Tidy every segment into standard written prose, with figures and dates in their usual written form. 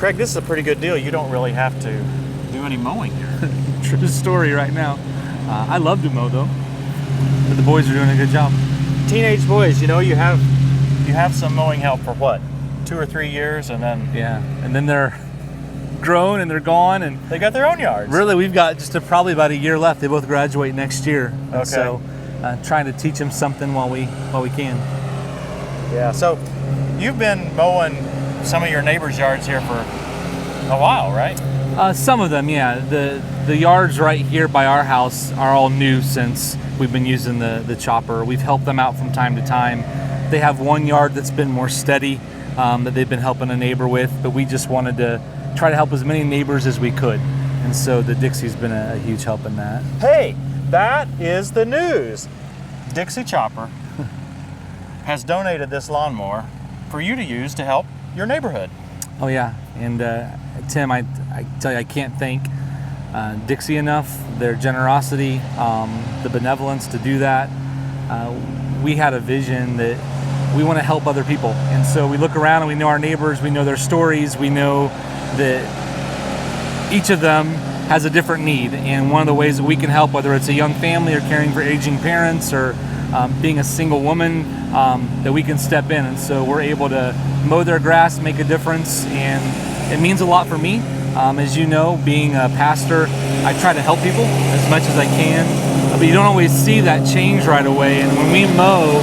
Craig, this is a pretty good deal. You don't really have to do any mowing here. True story right now. I love to mow though, but the boys are doing a good job. Teenage boys, you know, you have some mowing help for what, 2 or 3 years, and then and then they're grown and they're gone, and they got their own yards. Really, we've got just probably about a year left. They both graduate next year. And okay. So, trying to teach them something while we can. Yeah. So, you've been mowing some of your neighbors' yards here for a while, right? Some of them, yeah. The yards right here by our house are all new since we've been using the chopper. We've helped them out from time to time. They have one yard that's been more steady that they've been helping a neighbor with, but we just wanted to try to help as many neighbors as we could. And so the Dixie's been a huge help in that. Hey, that is the news. Dixie Chopper has donated this lawnmower for you to use to help your neighborhood. Oh yeah, and Tim, I tell you, I can't thank Dixie enough. Their generosity, the benevolence to do that. We had a vision that we want to help other people, and so we look around and we know our neighbors, we know their stories, we know that each of them has a different need, and one of the ways that we can help, whether it's a young family or caring for aging parents or being a single woman, that we can step in. And so we're able to mow their grass, make a difference, and it means a lot for me. As you know, being a pastor, I try to help people as much as I can, but you don't always see that change right away. And when we mow,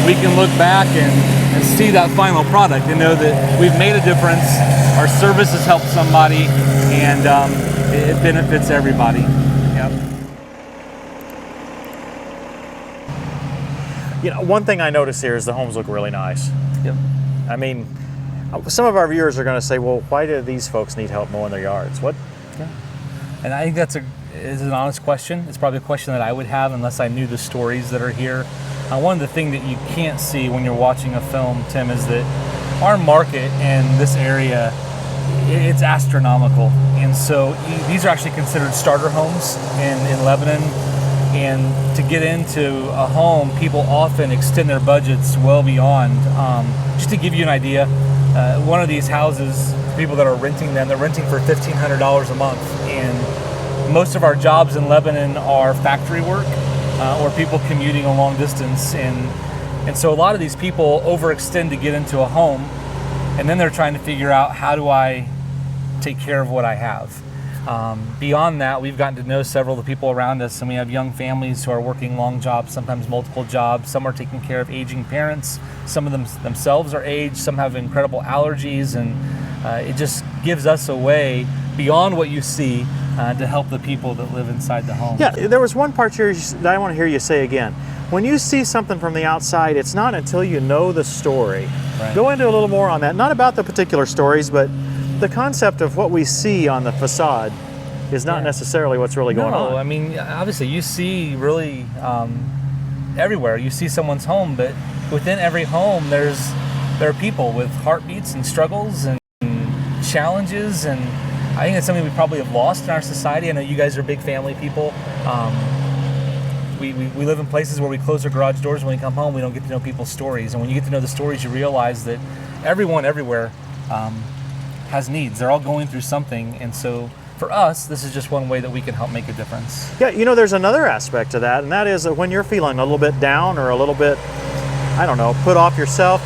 we can look back and see that final product and know that we've made a difference, our service has helped somebody, and it benefits everybody. Yep. You know, one thing I notice here is the homes look really nice. Yep. I mean, some of our viewers are going to say, well, why do these folks need help mowing their yards? What? Yeah. And I think that's an honest question. It's probably a question that I would have unless I knew the stories that are here. One of the things that you can't see when you're watching a film, Tim, is that our market in this area, it's astronomical. And so these are actually considered starter homes in Lebanon. And to get into a home, people often extend their budgets well beyond. Just to give you an idea, one of these houses, people that are renting them, they're renting for $1,500 a month. And most of our jobs in Lebanon are factory work or people commuting a long distance. And so a lot of these people overextend to get into a home, and then they're trying to figure out, how do I take care of what I have? Beyond that, we've gotten to know several of the people around us, and we have young families who are working long jobs, sometimes multiple jobs. Some are taking care of aging parents. Some of them themselves are aged. Some have incredible allergies, and it just gives us a way beyond what you see to help the people that live inside the home. Yeah, there was one part here that I want to hear you say again. When you see something from the outside, it's not until you know the story. Right. Go into a little more on that. Not about the particular stories, but the concept of what we see on the facade is not necessarily what's really going on. No, I mean, obviously you see really everywhere. You see someone's home, but within every home there are people with heartbeats and struggles and challenges, and I think it's something we probably have lost in our society. I know you guys are big family people. We live in places where we close our garage doors when we come home. We don't get to know people's stories, and when you get to know the stories, you realize that everyone everywhere has needs. They're all going through something, and so for us, this is just one way that we can help make a difference. Yeah, you know, there's another aspect to that, and that is that when you're feeling a little bit down or a little bit, I don't know, put off yourself,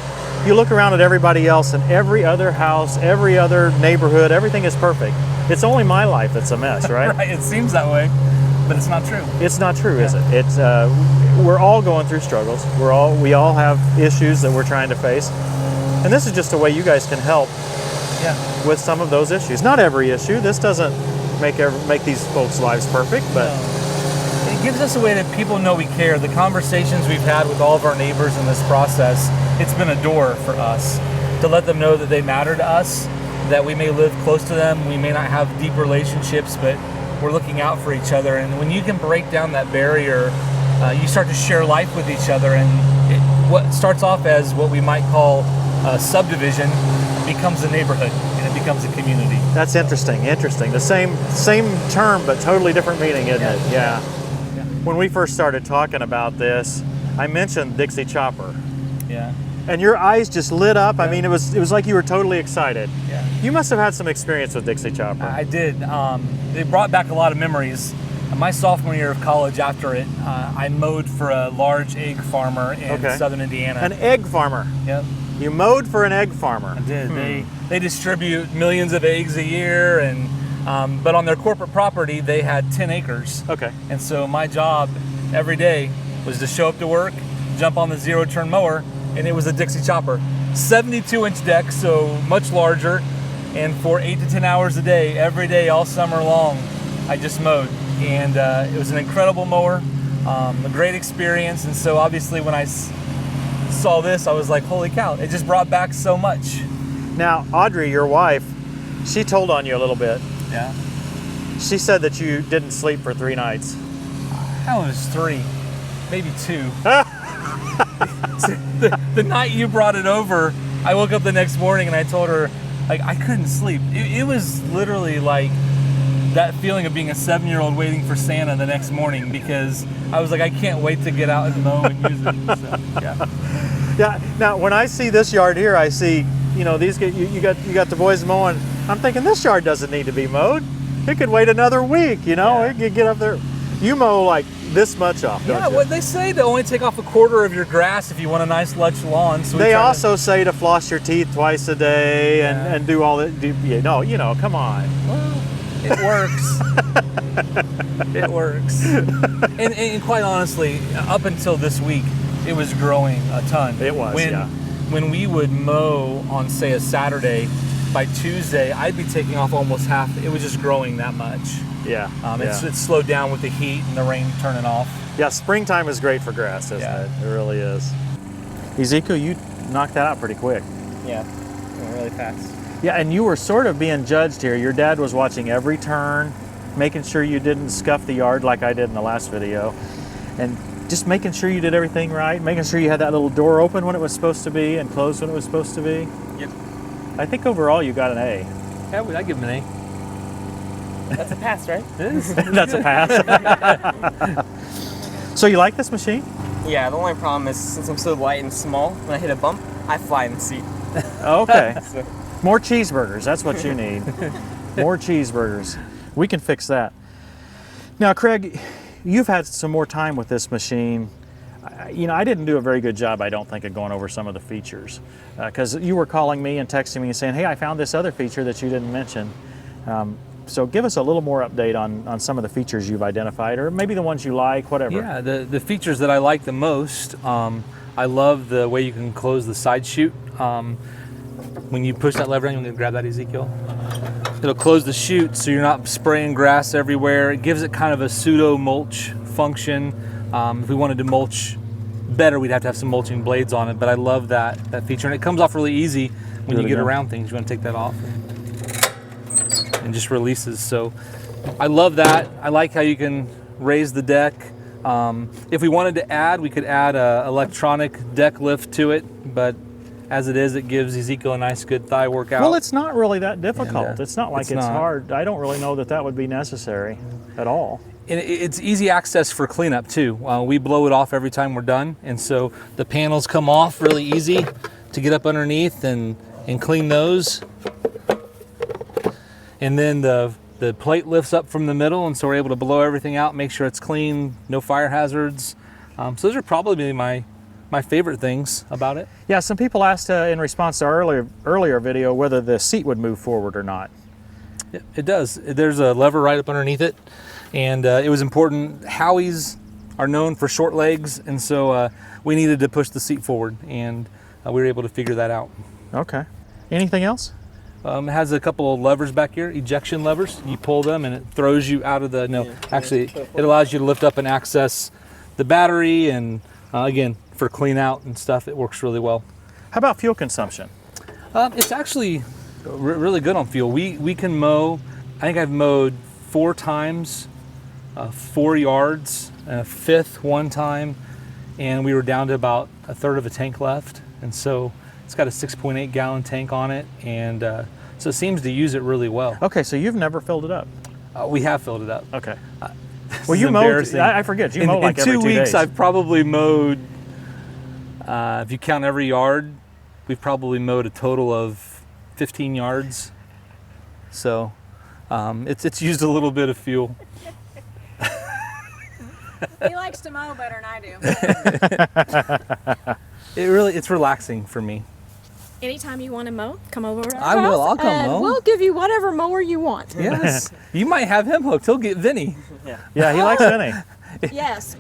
you look around at everybody else, and every other house, every other neighborhood, everything is perfect. It's only my life that's a mess, right? Right, it seems that way, but it's not true. It's not true, is it? It's we're all going through struggles. We all have issues that we're trying to face, and this is just a way you guys can help. Yeah. With some of those issues. Not every issue. This doesn't make these folks' lives perfect, but it gives us a way that people know we care. The conversations we've had with all of our neighbors in this process, it's been a door for us to let them know that they matter to us, that we may live close to them, we may not have deep relationships, but we're looking out for each other. And when you can break down that barrier, you start to share life with each other, and what starts off as what we might call a subdivision becomes a neighborhood, and it becomes a community. That's interesting. The same term, but totally different meaning, isn't it? Yeah. When we first started talking about this, I mentioned Dixie Chopper. Yeah. and your eyes just lit up. I mean, it was like you were totally excited. Yeah. You must have had some experience with Dixie Chopper. I did. It brought back a lot of memories. My sophomore year of college, after it, I mowed for a large egg farmer in southern Indiana. An egg farmer. Yep. You mowed for an egg farmer. I did. They distribute millions of eggs a year, and but on their corporate property, they had 10 acres. Okay. And so my job every day was to show up to work, jump on the zero-turn mower, and it was a Dixie chopper. 72-inch deck, so much larger, and for 8 to 10 hours a day, every day, all summer long, I just mowed. And it was an incredible mower, a great experience, and so obviously when I saw this, I was like, holy cow, it just brought back so much. Now, Audrey, your wife, she told on you a little bit. Yeah. She said that you didn't sleep for 3 nights. That was 3, maybe 2. the night you brought it over, I woke up the next morning and I told her, like, I couldn't sleep. It was literally like that feeling of being a 7-year-old waiting for Santa the next morning, because I was like, I can't wait to get out and mow and use it. So, yeah. Yeah. Now, when I see this yard here, I see, you know, these you got the boys mowing. I'm thinking this yard doesn't need to be mowed. It could wait another week. You know, it could get up there. You mow like this much off, don't you? What they say to only take off a quarter of your grass if you want a nice lush lawn. So they also say to floss your teeth twice a day and do all that. You know, come on. Well, it works. It works. And quite honestly, up until this week, it was growing a ton. It was, When we would mow on, say, a Saturday, by Tuesday, I'd be taking off almost half. It was just growing that much. Yeah. It's slowed down with the heat and the rain turning off. Yeah, springtime is great for grass, isn't it? It really is. Ezekiel, you knocked that out pretty quick. Yeah, went really fast. Yeah, and you were sort of being judged here. Your dad was watching every turn, making sure you didn't scuff the yard like I did in the last video, and just making sure you did everything right, making sure you had that little door open when it was supposed to be and closed when it was supposed to be. Yep. I think overall you got an A. Yeah, I give him an A. That's a pass, right? It is. That's a pass. So you like this machine? Yeah, the only problem is since I'm so light and small, when I hit a bump, I fly in the seat. Okay. So. More cheeseburgers, that's what you need. More cheeseburgers. We can fix that. Now, Craig, you've had some more time with this machine. You know, I didn't do a very good job, I don't think, of going over some of the features. Because you were calling me and texting me and saying, hey, I found this other feature that you didn't mention. So give us a little more update on some of the features you've identified, or maybe the ones you like, whatever. Yeah, the features that I like the most, I love the way you can close the side chute. When you push that lever down, you can grab that, Ezekiel. It'll close the chute so you're not spraying grass everywhere. It gives it kind of a pseudo mulch function. If we wanted to mulch better, we'd have to have some mulching blades on it, but I love that feature. And it comes off really easy when you get around things. You want to take that off and just releases. So I love that. I like how you can raise the deck. If we wanted to add, we could add a electronic deck lift to it, but as it is, it gives Ezekiel a nice good thigh workout. Well, it's not really that difficult. And, it's not like it's hard. I don't really know that would be necessary at all. And it's easy access for cleanup too. We blow it off every time we're done, and so the panels come off really easy to get up underneath and clean those. And then the plate lifts up from the middle, and so we're able to blow everything out, make sure it's clean, no fire hazards. So those are probably my favorite things about it. Yeah, some people asked in response to our earlier video whether the seat would move forward or not. It does. There's a lever right up underneath it, and it was important. Howies are known for short legs, and so we needed to push the seat forward, and we were able to figure that out. Okay. Anything else? It has a couple of levers back here, ejection levers. You pull them and it throws you out of the, actually it allows you to lift up and access the battery, and again, for clean out and stuff, it works really well. How about fuel consumption? It's actually really good on fuel. We can mow, I think I've mowed 4 times, 4 yards, and a 5th one time, and we were down to about 1/3 of a tank left. And so it's got a 6.8 gallon tank on it, and so it seems to use it really well. Okay, so you've never filled it up? We have filled it up. Okay. Well, you mowed, I forget, you mow like every 2 2 weeks days. I've probably mowed If you count every yard, we've probably mowed a total of 15 yards. So it's used a little bit of fuel. He likes to mow better than I do. It's relaxing for me. Anytime you want to mow, come over to our I will. house I'll come and mow. we'll give you whatever mower you want. Yes. You might have him hooked. He'll get Vinny. Yeah, he likes Vinny. Yes.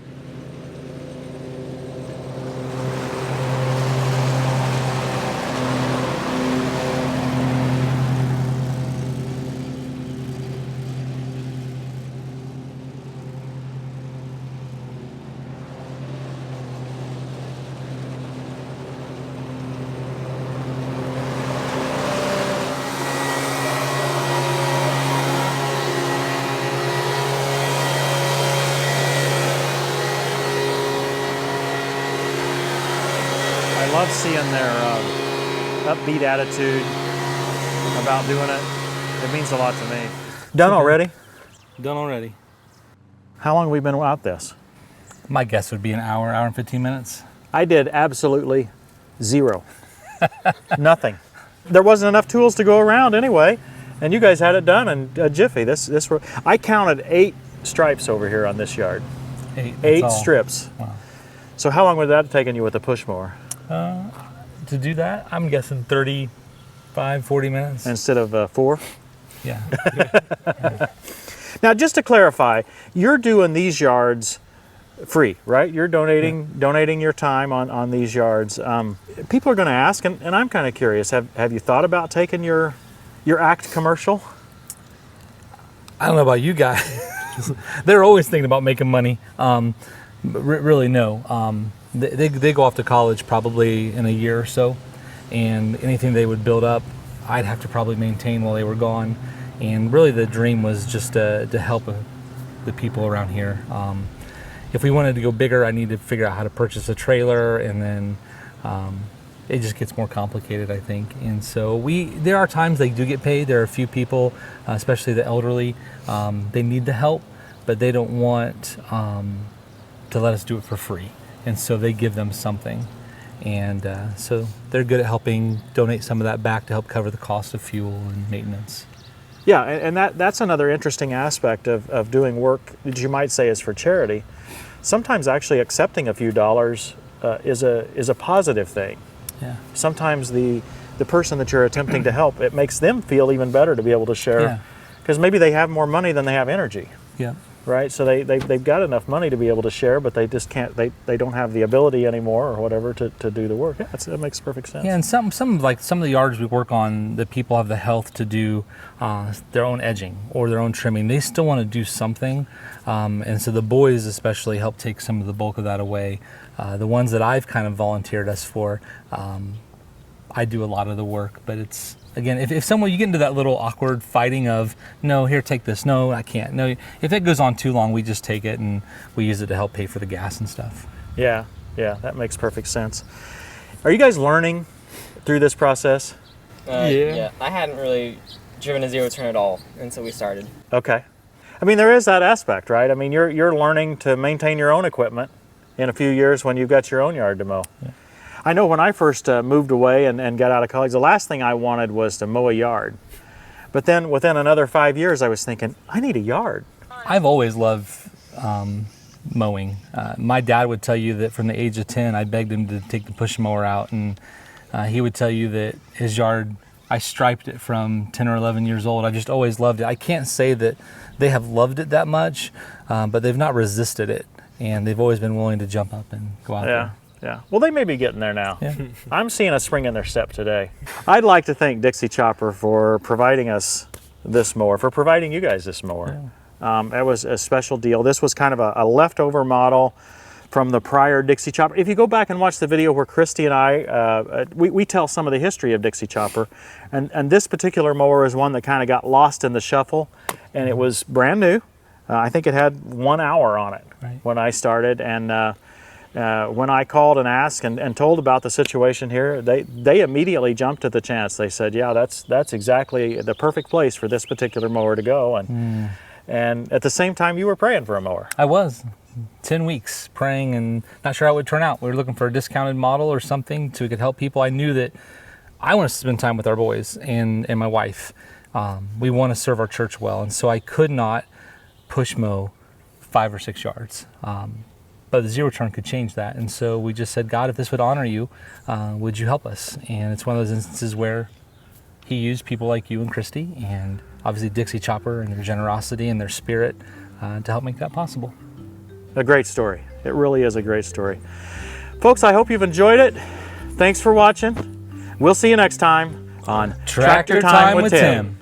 I love seeing their upbeat attitude about doing it. It means a lot to me. Done already? Done already. How long have we been out this? My guess would be an hour and 15 minutes. I did absolutely zero. Nothing. There wasn't enough tools to go around anyway, and you guys had it done in a jiffy. I counted 8 stripes over here on this yard. 8. 8 that's all. strips. Wow. So how long would that have taken you with a push mower? To do that, I'm guessing 35, 40 minutes. Instead of 4? Yeah. Now, just to clarify, you're doing these yards free, right? You're donating your time on these yards. People are going to ask, and I'm kind of curious. Have you thought about taking your act commercial? I don't know about you guys. They're always thinking about making money. Really, no. They go off to college probably in a year or so, and anything they would build up, I'd have to probably maintain while they were gone. And really, the dream was just to help the people around here. If we wanted to go bigger, I need to figure out how to purchase a trailer, and then it just gets more complicated, I think. And so there are times they do get paid. There are a few people, especially the elderly, they need the help, but they don't want to let us do it for free. And so they give them something. And so they're good at helping donate some of that back to help cover the cost of fuel and maintenance. Yeah, and that's another interesting aspect of doing work that you might say is for charity. Sometimes actually accepting a few dollars is a positive thing. Yeah. Sometimes the person that you're attempting to help, it makes them feel even better to be able to share, because maybe they have more money than they have energy. Yeah. Right, so they've got enough money to be able to share, but they just can't. They don't have the ability anymore, or whatever, to do the work. Yeah, that makes perfect sense. Yeah, and some of the yards we work on, the people have the health to do their own edging or their own trimming. They still want to do something, and so the boys especially help take some of the bulk of that away. The ones that I've kind of volunteered us for, I do a lot of the work, but it's. Again, if someone, you get into that little awkward fighting of, no, here, take this, no, I can't, no. If it goes on too long, we just take it and we use it to help pay for the gas and stuff. Yeah, that makes perfect sense. Are you guys learning through this process? Yeah. I hadn't really driven a zero turn at all until we started. Okay. I mean, there is that aspect, right? I mean, you're learning to maintain your own equipment in a few years when you've got your own yard to mow. Yeah. I know when I first moved away and got out of college, the last thing I wanted was to mow a yard. But then within another 5 years, I was thinking, I need a yard. I've always loved mowing. My dad would tell you that from the age of 10, I begged him to take the push mower out, and he would tell you that his yard, I striped it from 10 or 11 years old. I just always loved it. I can't say that they have loved it that much, but they've not resisted it, and they've always been willing to jump up and go out there. Yeah, well, they may be getting there now. Yeah. I'm seeing a spring in their step today. I'd like to thank Dixie Chopper for providing us this mower, for providing you guys this mower. Yeah. That was a special deal. This was kind of a leftover model from the prior Dixie Chopper. If you go back and watch the video where Christy and I, we tell some of the history of Dixie Chopper, and this particular mower is one that kind of got lost in the shuffle, and it was brand new. I think it had 1 hour on it when I started, and when I called and asked and told about the situation here, they immediately jumped at the chance. They said, yeah, that's exactly the perfect place for this particular mower to go. And at the same time, you were praying for a mower. I was. 10 weeks praying and not sure how it would turn out. We were looking for a discounted model or something so we could help people. I knew that I want to spend time with our boys and my wife. We want to serve our church well, and so I could not push mow 5 or 6 yards. But the zero turn could change that, and so we just said, God, if this would honor you, would you help us? And it's one of those instances where he used people like you and Christy, and obviously Dixie Chopper and their generosity and their spirit to help make that possible. A great story. It really is a great story. Folks, I hope you've enjoyed it. Thanks for watching. We'll see you next time on Tractor Time with Tim.